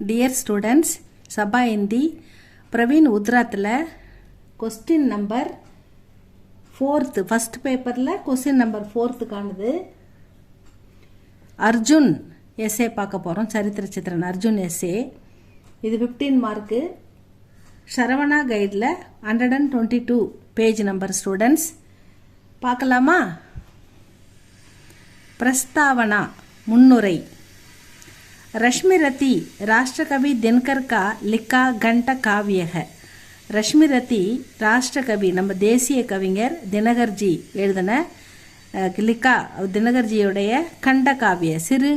Dear students, Sabha Hindi Praveen உத்ராத்தில் question number 4th first பேப்பரில் question number 4th காணுது. அர்ஜுன் எஸ்ஏ பார்க்க போகிறோம். சரித்திர சித்திரன் அர்ஜுன் எஸ்ஏ. இது 15 மார்க்கு. சரவணா கைடில் 122 பேஜ் நம்பர். ஸ்டூடெண்ட்ஸ் பார்க்கலாமா? प्रस्तावना मुन्नुरै. रश्मिरथी राष्ट्रकवि दिनकर का लिखा घंट काव्य है. रश्मिरथी राष्ट्रकवि நம்ம தேசிய கவிஞர் தினகர்ஜி எழுதின லிக்கா தினகர்ஜியுடைய கண்ட காவிய சிறு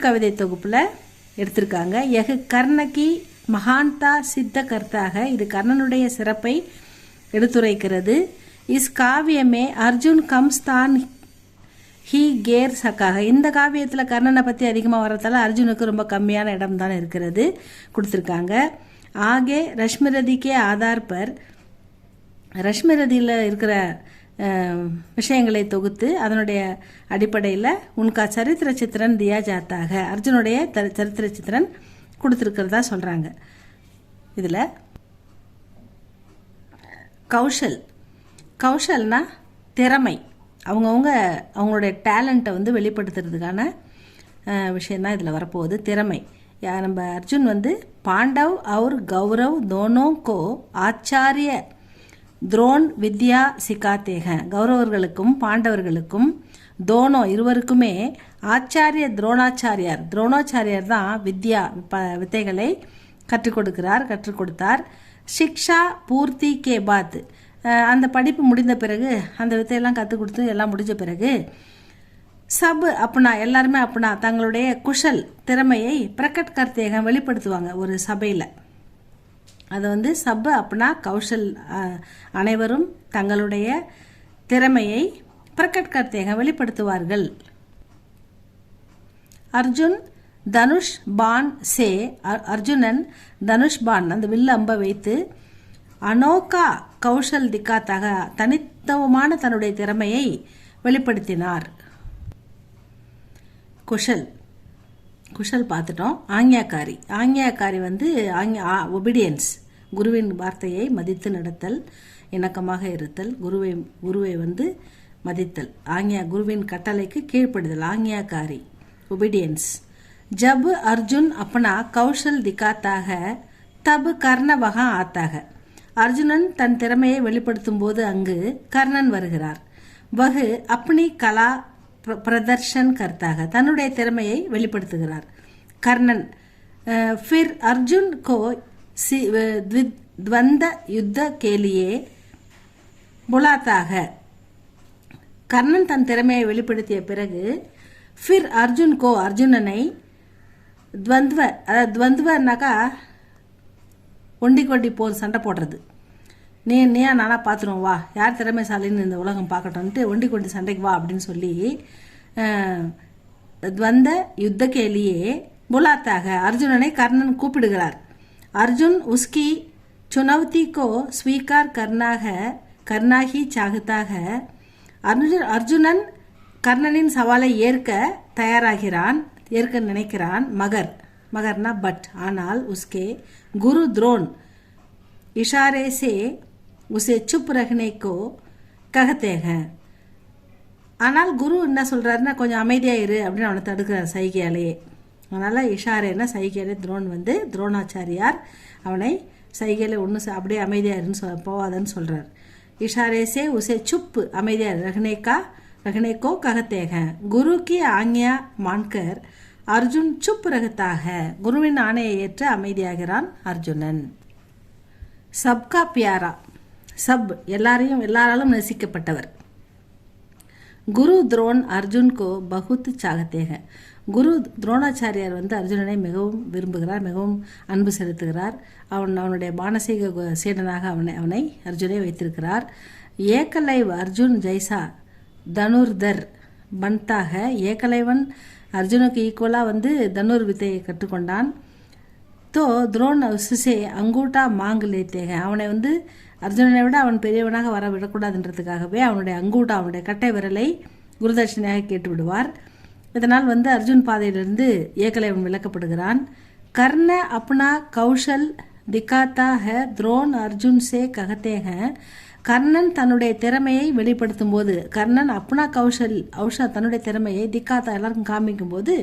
கவிதை தொகுப்பில் எடுத்திருக்காங்க. எகு கர்ணகி மகான்தா சித்த கர்த்தாக, இது கர்ணனுடைய சிறப்பை எடுத்துரைக்கிறது. இஸ் காவியமே அர்ஜுன் கம்ஸ்தான் ஹீ கேர் சக்காக. இந்த காவியத்தில் கர்ணனை பற்றி அதிகமாக வரதால அர்ஜுனுக்கு ரொம்ப கம்மியான இடம் தான் இருக்கிறது கொடுத்துருக்காங்க. ஆகே ரஷ்மிரதிக்கே ஆதார் பர், ரஷ்மிரதியில் இருக்கிற விஷயங்களை தொகுத்து அதனுடைய அடிப்படையில் உனக்கா சரித்திர சித்திரன் தியா ஜாத்தாக, அர்ஜுனுடைய சரித்திர சித்திரன் கொடுத்துருக்கிறதா சொல்கிறாங்க. இதில் கௌஷல்னா திறமை, அவங்களுடைய டேலண்ட்டை வெளிப்படுத்துறதுக்கான விஷயந்தான் இதில் வரப்போகுது. திறமை. நம்ம அர்ஜுன் பாண்டவ் और கௌரவ் दोनों को ஆச்சாரிய துரோன் வித்யா சிக்காத்தே हैं. கௌரவர்களுக்கும் பாண்டவர்களுக்கும் தோனோ இருவருக்குமே ஆச்சாரிய துரோணாச்சாரியார் தான் வித்தைகளை கற்றுக் கொடுத்தார். சிக்ஷா பூர்த்தி கே பாத், அந்த படிப்பு முடிந்த பிறகு, அந்த வித்தையெல்லாம் கற்றுக் கொடுத்து எல்லாம் முடிஞ்ச பிறகு சப் அப்பனா, எல்லாருமே அப்பனா தங்களுடைய குஷல் திறமையை பிரகட் கர்த்தேகம் வெளிப்படுத்துவாங்க ஒரு சபையில். அது சப் அப்பனா கௌஷல், அனைவரும் தங்களுடைய திறமையை பிரகட் கர்த்தேகம் வெளிப்படுத்துவார்கள். அர்ஜுன் தனுஷ் பான் சே, அர்ஜுனன் தனுஷ் பான் அந்த வில் அம்பை வைத்து அனோகா கௌஷல் திக்காத்தாக தனித்துவமான தன்னுடைய திறமையை வெளிப்படுத்தினார். குஷல் பார்த்துட்டோம். ஆக்ஞாக்காரி ஒபீடியன்ஸ், குருவின் வார்த்தையை மதித்து நடத்தல், இணக்கமாக இருத்தல், குருவை மதித்தல், குருவின் கட்டளைக்கு கீழ்ப்படுதல், ஆக்ஞாக்காரி ஒபீடியன்ஸ். ஜப் அர்ஜுன் அப்பனா கௌஷல் திக்காத்தாக தப் கர்ண வகா ஆத்தாக, அர்ஜுனன் தன் திறமையை வெளிப்படுத்தும் போது அங்கு கர்ணன் வருகிறார். வகு அப்பனி கலா பிரதர்ஷன் கர்த்தாக, தன்னுடைய திறமையை வெளிப்படுத்துகிறார் கர்ணன். ஃபிர் அர்ஜுன் கோ द्वंद्व युद्ध के लिए बुलाता है. கர்ணன் தன் திறமையை வெளிப்படுத்திய பிறகு ஃபிர் அர்ஜுன் கோ, அர்ஜுனனை துவந்துவனாக்கா ஒண்டி போல் சண்டை போடுறது. நீயா நானா பார்த்துருவோம், வா யார் திறமைசாலின்னு இந்த உலகம் பார்க்கட்டும்ன்ட்டு ஒண்டி சண்டைக்கு வா அப்படின்னு சொல்லி துவந்த யுத்த கேலியே புலாத்தாக அர்ஜுனனை கர்ணன் கூப்பிடுகிறார். அர்ஜுன் உஸ்கி சுனௌதி கோ ஸ்வீகார் கர்ணாகி சாகத்தாக, அர்ஜுனன் கர்ணனின் சவாலை ஏற்க நினைக்கிறான். மகர்னா பட், ஆனால் உஸ்கே குரு துரோன் इशारे से उसे चुप रखने को कहते हैं. ஆனால் குரு என்ன சொல்கிறாருன்னா கொஞ்சம் அமைதியாக இரு அப்படின்னு அவனை தடுக்கிறார் சைகையாலேயே. அதனால் இஷாரேன்னா சைகையாலே துரோணாச்சாரியார் அவனை சைகையில அப்படியே அமைதியாக இருன்னு போவாதன்னு சொல்கிறார். இஷாரேசே உசே சுப் அமைதியாக ரகனேக்கோ ககத்தேக, குரு கி ஆக்ஞா மான்கர் அர்ஜுன் சுப் ரகத்தாக, குருவின் ஆணையை ஏற்று அமைதியாகிறான் அர்ஜுனன். சப்கா பியாரா, சப் எல்லாராலும் நேசிக்கப்பட்டவர். குரு துரோன் அர்ஜுன் கோ பகுத் சாகத்தேக, குரு துரோணாச்சாரியார் அர்ஜுனனை மிகவும் விரும்புகிறார், மிகவும் அன்பு செலுத்துகிறார். அவனுடைய மானசீக சீடனாக அவனை அர்ஜுனை வைத்திருக்கிறார். ஏகலைவ் அர்ஜுன் ஜெய்சா தனுர்தர் பந்தாக, ஏகலைவன் அர்ஜுனுக்கு ஈக்குவலாக தனுர் வித்தையை கற்றுக்கொண்டான். தோ துரோன் உசுசே அங்கூட்டா மாங்கு லேத்தேக, அவனை அர்ஜுனனை விட அவன் பெரியவனாக வர விடக்கூடாதுன்றதுக்காகவே அவனுடைய கட்டை விரலை குருதட்சணையாக கேட்டு விடுவார். இதனால் அர்ஜுன் பாதையிலிருந்து ஏகலைவன் விலக்கப்படுகிறான். கர்ண அப்னா கௌஷல் திக்காத்தா ஹை துரோன் அர்ஜுன் சே கஹதே ஹை. கர்ணன் தன்னுடைய திறமையை வெளிப்படுத்தும் போது, கர்ணன் அப்னா தன்னுடைய திறமையை திக்காத்தா எல்லாருக்கும் காமிக்கும் போது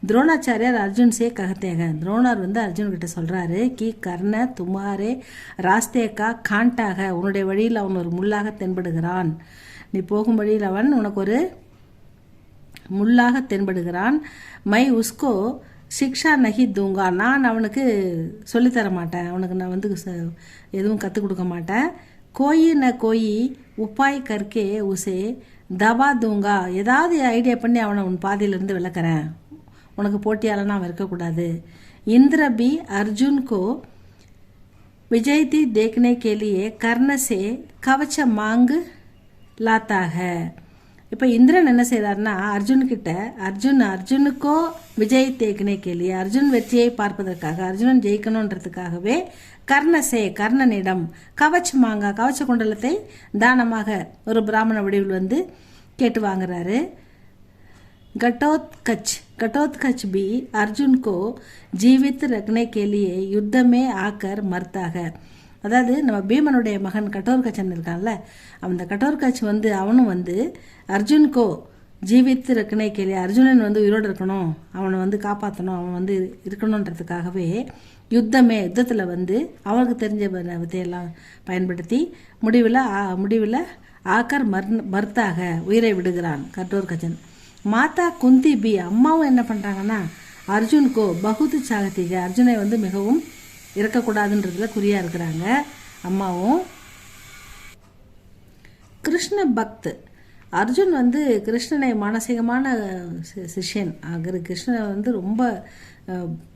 துரோணாச்சாரியார் அர்ஜுன் சே கஹதே ஹை. துரோணர் அர்ஜுன் கிட்ட சொல்றாரு, கி கர்ண துமாரே ராஸ்தேக்கா காண்டாக, உன்னுடைய வழியில் அவன் ஒரு முள்ளாக தென்படுகிறான். நீ போகும் வழியில் அவன் உனக்கு ஒரு முள்ளாக தென்படுகிறான். மை உஸ்கோ சிக்ஷா நகி தூங்கா, நான் அவனுக்கு சொல்லித்தர மாட்டேன், அவனுக்கு நான் எதுவும் கற்றுக் கொடுக்க மாட்டேன். கோயி ந கோயி உப்பாய் கற்கே உசே தபா தூங்கா, ஏதாவது ஐடியா பண்ணி அவனை உன் பாதையிலிருந்து விளக்குறேன், உனக்கு போட்டியாளனா அவன் இருக்கக்கூடாது. इंद्र भी अर्जुन को विजयती देखने के लिए कर्ण से कवच मांग लाता है. இப்போ இந்திரன் என்ன செய்கிறார்னா அர்ஜுன்கிட்ட அர்ஜுனுக்கோ விஜய் தேக்கினே கேள்வி, அர்ஜுன் வெற்றியை பார்ப்பதற்காக, அர்ஜுனன் ஜெயிக்கணுன்றதுக்காகவே கர்ணனிடம் கவச் கவச்ச குண்டலத்தை தானமாக ஒரு பிராமண வடிவில் கேட்டு வாங்குறாரு. घटोत्कच भी अर्जुन को जीवित रखने के लिए युद्ध में आकर मरता है. அதாவது நம்ம பீமனுடைய மகன் கட்டோர்கச்சன் இருக்கான்ல, அந்த கட்டோர்கச் அவனும் அர்ஜுன்கோ ஜீவித்து ரக்கனே கேள்வி, அர்ஜுனன் உயிரோடு இருக்கணும், அவனை காப்பாற்றணும், அவன் இருக்கணுன்றதுக்காகவே யுத்தத்தில் அவனுக்கு தெரிஞ்ச வித்தையெல்லாம் பயன்படுத்தி முடிவில் ஆக்கர் மர்த்தாக உயிரை விடுகிறான் கட்டோர்கச்சன். மாதா குந்தி பி, அம்மாவும் என்ன பண்ணுறாங்கன்னா அர்ஜுன்கோ பகுத்து சாகத்திக, அர்ஜுனை மிகவும் இறக்கக்கூடாதுன்றதுல குறியாக இருக்கிறாங்க அம்மாவும். கிருஷ்ண பக்த், அர்ஜுன் கிருஷ்ணனை மானசீகமான சிஷ்யன் ஆகிற, கிருஷ்ணனை ரொம்ப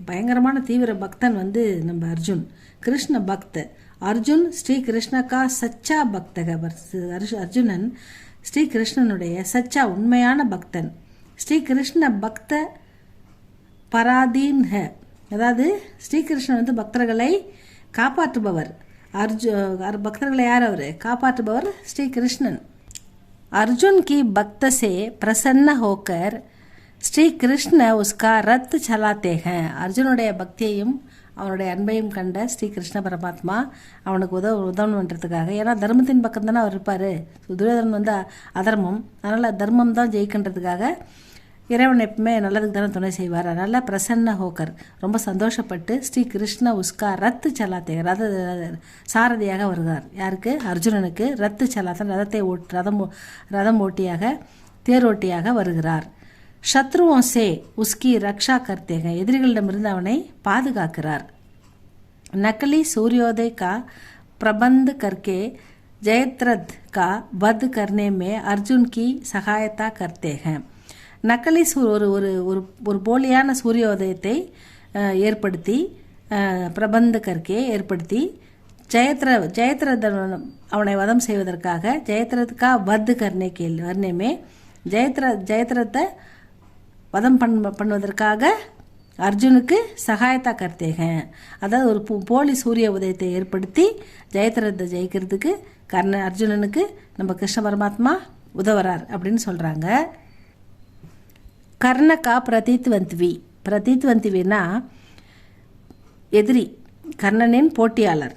பயங்கரமான தீவிர பக்தன் நம்ம அர்ஜுன். கிருஷ்ண பக்த் அர்ஜுன் ஸ்ரீ கிருஷ்ணக்கா சச்சா பக்தக, அர்ஜுனன் ஸ்ரீ கிருஷ்ணனுடைய சச்சா உண்மையான பக்தன். ஸ்ரீ கிருஷ்ண பக்த பராதீன் ஹ, அதாவது ஸ்ரீகிருஷ்ணன் பக்தர்களை காப்பாற்றுபவர். பக்தர்களை யார் அவர் காப்பாற்றுபவர்? ஸ்ரீகிருஷ்ணன். अर्जुन की भक्त से प्रसन्न होकर श्री कृष्ण उसका रथ चलाते हैं. அர்ஜுனுடைய பக்தியையும் அவனுடைய அன்பையும் கண்ட ஸ்ரீ கிருஷ்ண பரமாத்மா அவனுக்கு உதவணுன்றதுக்காக, ஏன்னா தர்மத்தின் பக்கம் தானே அவர் இருப்பார், துரியோதனன் அதர்மம், அதனால் தர்மம் தான் ஜெயிக்கின்றதுக்காக இறைவன் எப்பவுமே நல்லதுக்கு தானே துணை செய்வார். அதனால் பிரசன்ன ஹோக்கர் ரொம்ப சந்தோஷப்பட்டு ஸ்ரீ கிருஷ்ண உஸ்கா ரத்து சலாத்தே, சாரதியாக வருகிறார். யாருக்கு? அர்ஜுனனுக்கு. ரத்து சலாத்தன் ரதம் ஓட்டியாக தேரோட்டியாக வருகிறார். சத்ருவோं से उसकी रक्षा करते हैं, எதிரிகளிடமிருந்து அவனை பாதுகாக்கிறார். नकली सूर्योदय का प्रबंध करके जयद्रथ का वध करने में अर्जुन की सहायता करते हैं. நக்கலி ஒரு போலியான சூரியோதயத்தை ஏற்படுத்தி பிரபந்தகர்க்கே ஏற்படுத்தி ஜெயத்ரதன் அவனை வதம் செய்வதற்காக ஜெயத்ரத்கா வத் கர்னே வர்ணேமே ஜெயத்ரத்தை வதம் பண்ணுவதற்காக அர்ஜுனுக்கு சகாயத்தா கர்த்தேக, அதாவது ஒரு போலி சூரிய உதயத்தை ஏற்படுத்தி ஜெயத்ரத்தை ஜெயிக்கிறதுக்கு அர்ஜுனனுக்கு நம்ம கிருஷ்ண பரமாத்மா உதவுறார் அப்படின்னு சொல்கிறாங்க. கர்ணகா பிரதித்வந்திவினா எதிரி, கர்ணனின் போட்டியாளர்,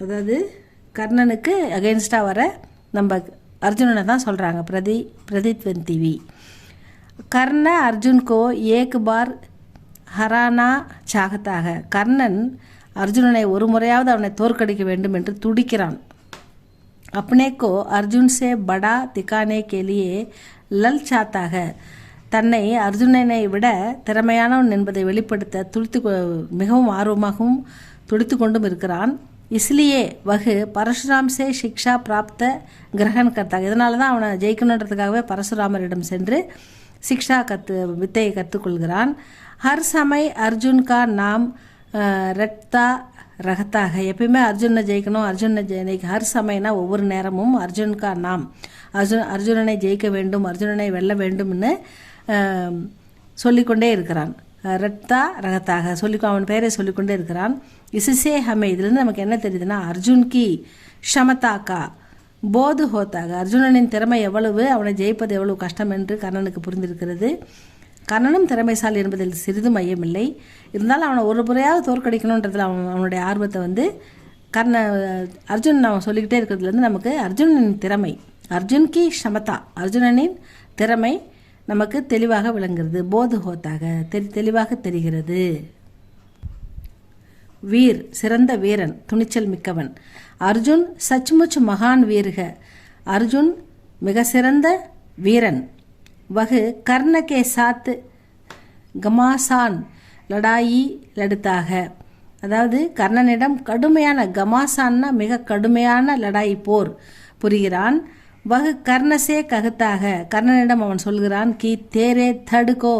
அதாவது கர்ணனுக்கு அகெயின்ஸ்டாக வர நம்ம அர்ஜுனனை தான் சொல்கிறாங்க பிரதித்வந்திவி. கர்ண அர்ஜுன்கோ ஏக் பார் ஹரானா சாகத்தாக, கர்ணன் அர்ஜுனனை ஒரு முறையாவது அவனை தோற்கடிக்க வேண்டும் என்று துடிக்கிறான். அப்னேக்கோ அர்ஜுன் சே படா திகானே கேலியே லல் சாத்தாக, தன்னை அர்ஜுனனை விட திறமையானவன் என்பதை வெளிப்படுத்த மிகவும் ஆர்வமாகவும் துடித்து கொண்டும் இருக்கிறான். இஸ்லியே வகு பரசுராம் சே சிக்ஷா பிராப்த கிரகன் கர்த்தாக, இதனால தான் அவனை ஜெயிக்கணுன்றதுக்காகவே பரசுராமரிடம் சென்று சிக்ஷா வித்தையை கற்றுக்கொள்கிறான். ஹர் சமய் அர்ஜுன் கா நாம் ரக்தா ரகத்தாக, எப்பயுமே அர்ஜுனை ஜெயிக்கணும், அர்ஜுனை ஹர் சமயனா ஒவ்வொரு நேரமும் அர்ஜுன் கா நாம் அர்ஜுனனை ஜெயிக்க வேண்டும், அர்ஜுனனை வெல்ல வேண்டும்னு சொல்லிக்கொண்டே இருக்கிறான். ரத்தா ரகத்தாக அவன் பெயரை சொல்லிக்கொண்டே இருக்கிறான். இசுசே ஹமே, இதுலேருந்து நமக்கு என்ன தெரியுதுன்னா அர்ஜுன் கி ஷமதாக்கா போது ஹோத்தாக, அர்ஜுனனின் திறமை எவ்வளவு, அவனை ஜெயிப்பது எவ்வளவு கஷ்டம் என்று கர்ணனுக்கு புரிந்திருக்கிறது. கர்ணனும் திறமைசாலி என்பதில் சிறிதும் ஐயமில்லை. இருந்தாலும் அவனை ஒரு முறையாவது தோற்கடிக்கணுன்றதுல அவனுடைய ஆர்வத்தை வந்து அர்ஜுன் அவன் சொல்லிக்கிட்டே இருக்கிறதுலேருந்து நமக்கு அர்ஜுனனின் திறமை, அர்ஜுன் கி க்ஷமதா, அர்ஜுனனின் திறமை நமக்கு தெளிவாக விளங்குகிறது. போது ஹோத்தாக தெளிவாக தெரிகிறது. வீர் சிறந்த வீரன், துணிச்சல் மிக்கவன். அர்ஜுன் சச்முச் மகான் வீர்க, அர்ஜுன் மிக சிறந்த வீரன். வகு கர்ண கே சாத் கமாசான் லடாயி லடுத்தாக, அதாவது கர்ணனிடம் கடுமையான, கமாசான்னா மிக கடுமையான லடாயி போர் புரிகிறான். வகு கர்ணசே ககுத்தாக, கர்ணனிடம் அவன் சொல்கிறான், கி தேரே தடுக்கோ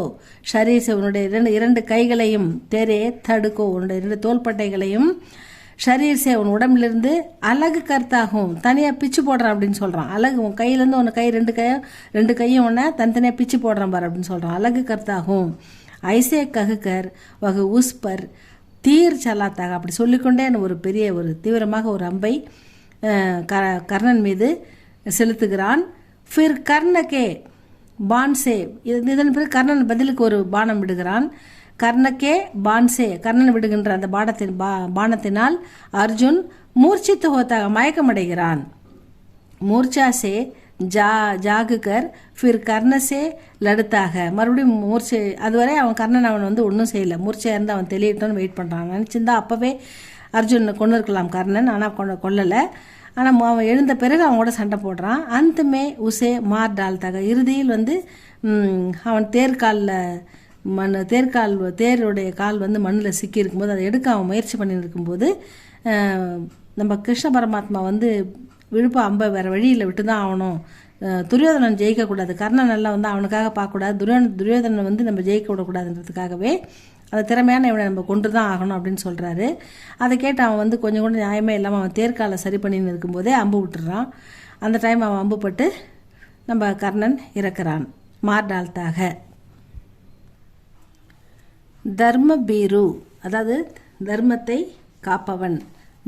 ஷரீஸ், உன்னுடைய இரண்டு கைகளையும், தேரே தடுக்கோ உன்னுடைய 2 தோள்பட்டைகளையும், ஷரீர்ஸே உன் உடம்பிலிருந்து அழகு கர்த்தாகும், தனியாக பிச்சு போடுறான் அப்படின்னு சொல்கிறான். அழகு உன் கையிலேருந்து ஒன்று கை ரெண்டு கையும் ஒன்று தனித்தனியாக பிச்சு போடுறான் பாரு அப்படின்னு சொல்கிறான். அழகு கர்த்தாகும். ஐசே ககுக்கர் வகு உஸ்பர் தீர் சலாத்தாக, அப்படி சொல்லிக்கொண்டே ஒரு பெரிய ஒரு தீவிரமாக ஒரு அம்பை கர்ணன் மீது செலுத்துகிறான். ஃபிர் கர்ணகே பான்சே, இதன் பிறகு கர்ணன் பதிலுக்கு ஒரு பானம் விடுகிறான். கர்ணகே பான்சே, கர்ணன் விடுகின்ற அந்த பானத்தினால் அர்ஜுன் மூர்ச்சித்து ஹோத்தாக மயக்கமடைகிறான். மூர்ச்சாசே ஜாகுகர் ஃபிர் கர்ணசே லடுத்தாக, மறுபடியும் மூர்ச்சை, அதுவரை கர்ணன் வந்து ஒன்றும் செய்யலை, மூர்ச்சையாக இருந்து அவன் தெளியட்டோன்னு வெயிட் பண்ணுறான். நினச்சிருந்தா அப்போவே அர்ஜுன் கொண்டு இருக்கலாம் கர்ணன், ஆனால் கொல்லலை. ஆனால் அவன் எழுந்த பிறகு அவன் கூட சண்டை போடுறான். அந்தமே உசே மார் டால்தாக, இறுதியில் வந்து அவன் தேருடைய கால் வந்து மண்ணில் சிக்கி இருக்கும்போது அதை எடுக்க அவன் முயற்சி பண்ணி இருக்கும்போது நம்ம கிருஷ்ண பரமாத்மா வந்து விழுப்ப அம்பை வேறு வழியில் விட்டு தான் ஆகணும், துரியோதனன் ஜெயிக்கக்கூடாது, கர்ணன் எல்லாம் வந்து அவனுக்காக பார்க்கக்கூடாது, துரியோதனனை வந்து நம்ம ஜெயிக்க விடக்கூடாதுன்றதுக்காகவே அந்த திறமையான இவனை நம்ம கொண்டு தான் ஆகணும் அப்படின்னு சொல்கிறாரு. அதை கேட்டு அவன் வந்து கொஞ்சம் கூட நியாயமே இல்லாமல் அவன் தேர்காலை சரி பண்ணின்னு இருக்கும்போதே அம்பு விட்டுறான். அந்த டைம் அவன் அம்புப்பட்டு நம்ம கர்ணன் இறக்குறான் மார்டால்தாக. தர்ம பீரு, அதாவது தர்மத்தை காப்பவன்,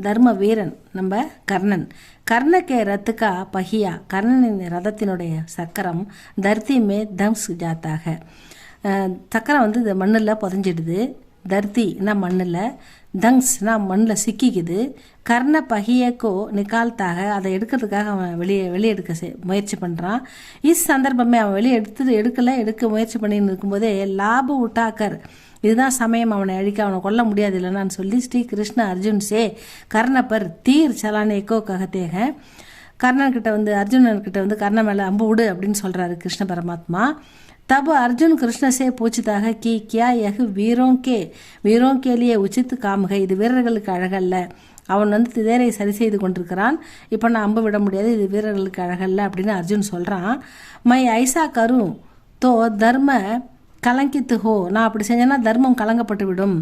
தர்ம வீரன் நம்ம கர்ணன். கர்ணக்கே ரத்துக்கா பஹியா, கர்ணனின் ரதத்தினுடைய சக்கரம் தர்த்தி மே தம்ஸ் ஜாத்தாக, சக்கரம் வந்து இந்த மண்ணில் புதஞ்சிடுது. தர்த்தினா மண்ணில், தங்ஸ்னா மண்ணில் சிக்கிக்குது. கர்ண பஹியக்கோ நிக்கால்த்தாக, அதை எடுக்கிறதுக்காக அவன் வெளியே எடுக்க முயற்சி பண்ணுறான். சந்தர்ப்பமே அவன் எடுக்க முயற்சி பண்ணின்னு இருக்கும்போதே லாபு உட்டாக்கர், இதுதான் சமயம் அவனை அழிக்க, அவனை கொல்ல முடியாது இல்லைன்னு சொல்லி ஸ்ரீ கிருஷ்ண அர்ஜுன் சே கர்ணப்பர் தீர் சலானேக்கோ ககத்தேக, கர்ணன்கிட்ட வந்து அர்ஜுனன்கிட்ட வந்து கர்ண மேலே அம்பு விடு அப்படின்னு சொல்கிறாரு கிருஷ்ண பரமாத்மா. तब अर्जुन कृष्ण से पूछता है कि क्या यह वीरों के लिए उचित काम है, இது வீரர்களுக்கு அழகல்ல. அவன் வந்து தேரை சரி செய்து கொண்டிருக்கிறான், இப்போ நான் அம்பு விட முடியாது, இது வீரர்களுக்கு அழகல்ல அப்படின்னு அர்ஜுன் சொல்கிறான். மை ஐசா கரும் தோ தர்ம கலங்கித்து ஹோ, நான் அப்படி செஞ்சேன்னா தர்மம் கலங்கப்பட்டு விடும்.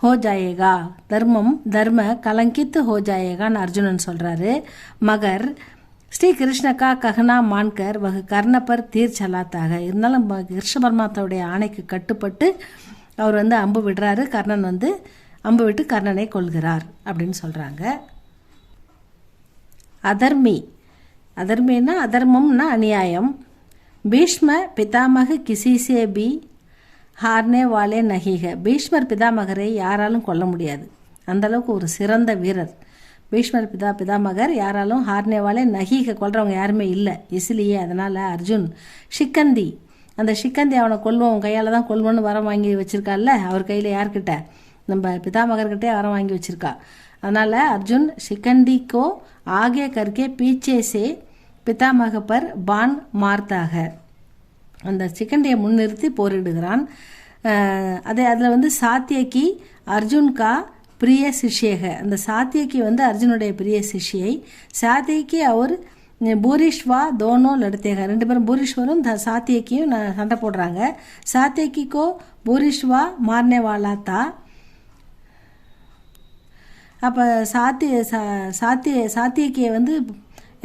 ஹோ ஜாயேகா, தர்ம கலங்கித்து ஹோ ஜாயேகான்னு அர்ஜுனன் சொல்கிறாரு. மகர் ஸ்ரீ கிருஷ்ணக்கா ககனா மான்கர் வகு கர்ணப்பர் தீர் சலாத்தாக, இருந்தாலும் கிருஷ்ண பரமாத்தாவுடைய ஆணைக்கு கட்டுப்பட்டு அவர் வந்து அம்பு விடுறாரு. கர்ணன் வந்து அம்பு விட்டு கர்ணனை கொள்கிறார் அப்படின்னு சொல்கிறாங்க. அதர்மின்னா அதர்மம்னா அநியாயம். பீஷ்ம பிதாமக கிசிசே பி ஹார்னே வாலே நகிக, பீஷ்மர் பிதாமகரை யாராலும் கொல்ல முடியாது, அந்தளவுக்கு ஒரு சிறந்த வீரர். பீஷ்மர் பிதாமகர் யாராலும் ஹார்னேவாலே நகிக, கொல்றவங்க யாருமே இல்லை. இசிலியே அதனால் அர்ஜுன் ஷிக்கந்தி, அந்த ஷிக்கந்தி அவனை கொல்வோம் கையால் தான் கொல்வோன்னு வரம் வாங்கி வச்சுருக்காள்ல, அவர் கையில் யார்கிட்ட, நம்ம பிதாமகர்கிட்டே வரம் வாங்கி வச்சுருக்கா. அதனால் அர்ஜுன் ஷிக்கண்டிக்கோ ஆகே கர்க்கே பீச்சே சே பிதாமக பர் பான் மார்த்தாக, அந்த சிக்கண்டியை முன்னிறுத்தி போரிடுகிறான். அதில் வந்து சாத்தியக்கி அர்ஜுன் கா பிரிய சிஷ்யக, அந்த சாத்தியக்கி வந்து அர்ஜுனுடைய பிரிய சிஷ்யை. சாத்தியக்கி அவர் பூரிஷ்வா தோனோ லடுத்தேக, 2 பேரும் பூரிஷ்வரும் சாத்தியக்கியும் சண்டை போடுறாங்க. சாத்தியக்கிக்கோ பூரிஷ்வா மார்னே வாலா தா, அப்போ சாத்தியக்கியை வந்து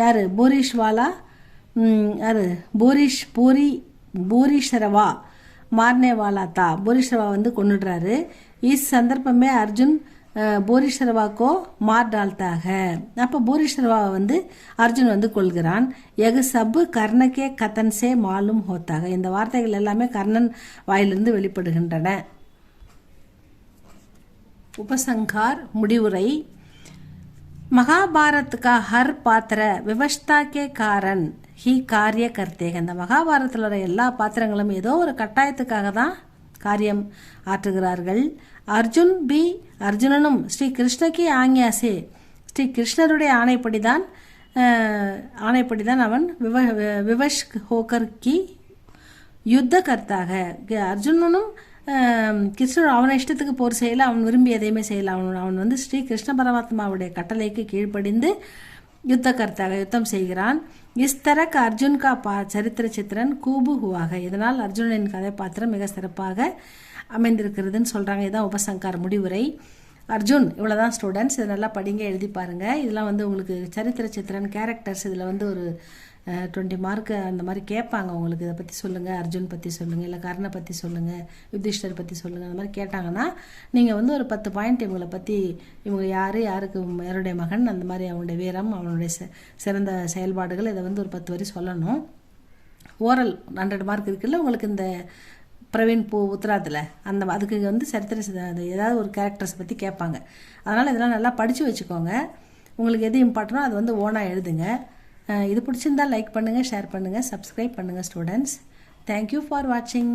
யார், பூரிஷ்வாலா யார், பூரிஷரவா மார்னே வாலா தா, பூரிஷரவா வந்து கொண்டுடுறாரு. சந்தர்ப்பமே அர்ஜுன் போரிஷர்வா கோ மார் டால்தா ஹை. அப்போ போரிஷர்வாவை வந்து அர்ஜுன் வந்து கொள்கிறான். எகு சப் கர்ணக்கே கதன் சே மாலும் ஹோத்தா ஹை. இந்த வார்த்தைகள் எல்லாமே கர்ணன் வாயிலிருந்து வெளிப்படுகின்றன. उपसंहार முடிவுரை. महाभारत का हर पात्र व्यवस्था के कारण ही कार्य करते हैं. இந்த மகாபாரதத்தில் வர எல்லா பாத்திரங்களும் ஏதோ ஒரு கட்டாயத்துக்காக தான் காரியம் ஆற்றுகிறார்கள். அர்ஜுனனும் ஸ்ரீ கிருஷ்ணகி ஆக்ஞாசே, ஸ்ரீ கிருஷ்ணருடைய ஆணைப்படிதான் அவன் விவஷ் ஹோக்கர் கி யுத்த கர்த்தாக. அர்ஜுனனும் கிருஷ்ணன் அவனை இஷ்டத்துக்கு போர் செய்யல, அவன் விரும்பி எதையுமே செய்யல. அவன் வந்து ஸ்ரீ கிருஷ்ண பரமாத்மாவுடைய கட்டளைக்கு கீழ்ப்படிந்து யுத்தகர்த்தாக யுத்தம் செய்கிறான். இஸ்தரக் அர்ஜுன் கா சரித்திர சித்திரன் கூபு ஹுவாக. இதனால் அர்ஜுனனின் கதைப்பாத்திரம் மிக சிறப்பாக அமைந்திருக்கிறதுன்னு சொல்கிறாங்க. இதுதான் உபசங்கார் முடிவுரை. அர்ஜுன் இவ்வளோதான் ஸ்டூடெண்ட்ஸ். இதை நல்லா படிங்க, எழுதி பாருங்கள். இதெல்லாம் வந்து உங்களுக்கு சரித்திர சித்திரன் கேரக்டர்ஸ் இதில் வந்து ஒரு 20 மார்க்கு அந்த மாதிரி கேட்பாங்க. உங்களுக்கு இதை பற்றி சொல்லுங்கள், அர்ஜுன் பற்றி சொல்லுங்கள், இல்லை கர்ணை பற்றி சொல்லுங்கள், யுதிஷ்டர் பற்றி சொல்லுங்கள், அந்த மாதிரி கேட்டாங்கன்னா நீங்கள் வந்து ஒரு 10 பாயிண்ட் இவங்களை பற்றி, இவங்க யாருடைய மகன், அந்த மாதிரி அவனுடைய வீரம், அவனுடைய சிறந்த செயல்பாடுகள், இதை வந்து ஒரு 10 வரி சொல்லணும். ஓரல் 100 மார்க் இருக்குல்ல உங்களுக்கு இந்த பிரவீன் உத்தராத்தில், அதுக்கு வந்து சரித்திர ஏதாவது ஒரு கேரக்டர்ஸை பற்றி கேட்பாங்க. அதனால் இதெல்லாம் நல்லா படித்து வச்சுக்கோங்க. உங்களுக்கு எது இம்பார்ட்டனோ அது வந்து ஓனாக எழுதுங்க. இது பிடிச்சிருந்தால் லைக் பண்ணுங்கள், ஷேர் பண்ணுங்கள், சப்ஸ்கிரைப் பண்ணுங்கள் ஸ்டூடெண்ட்ஸ். தேங்க்யூ ஃபார் வாட்சிங்.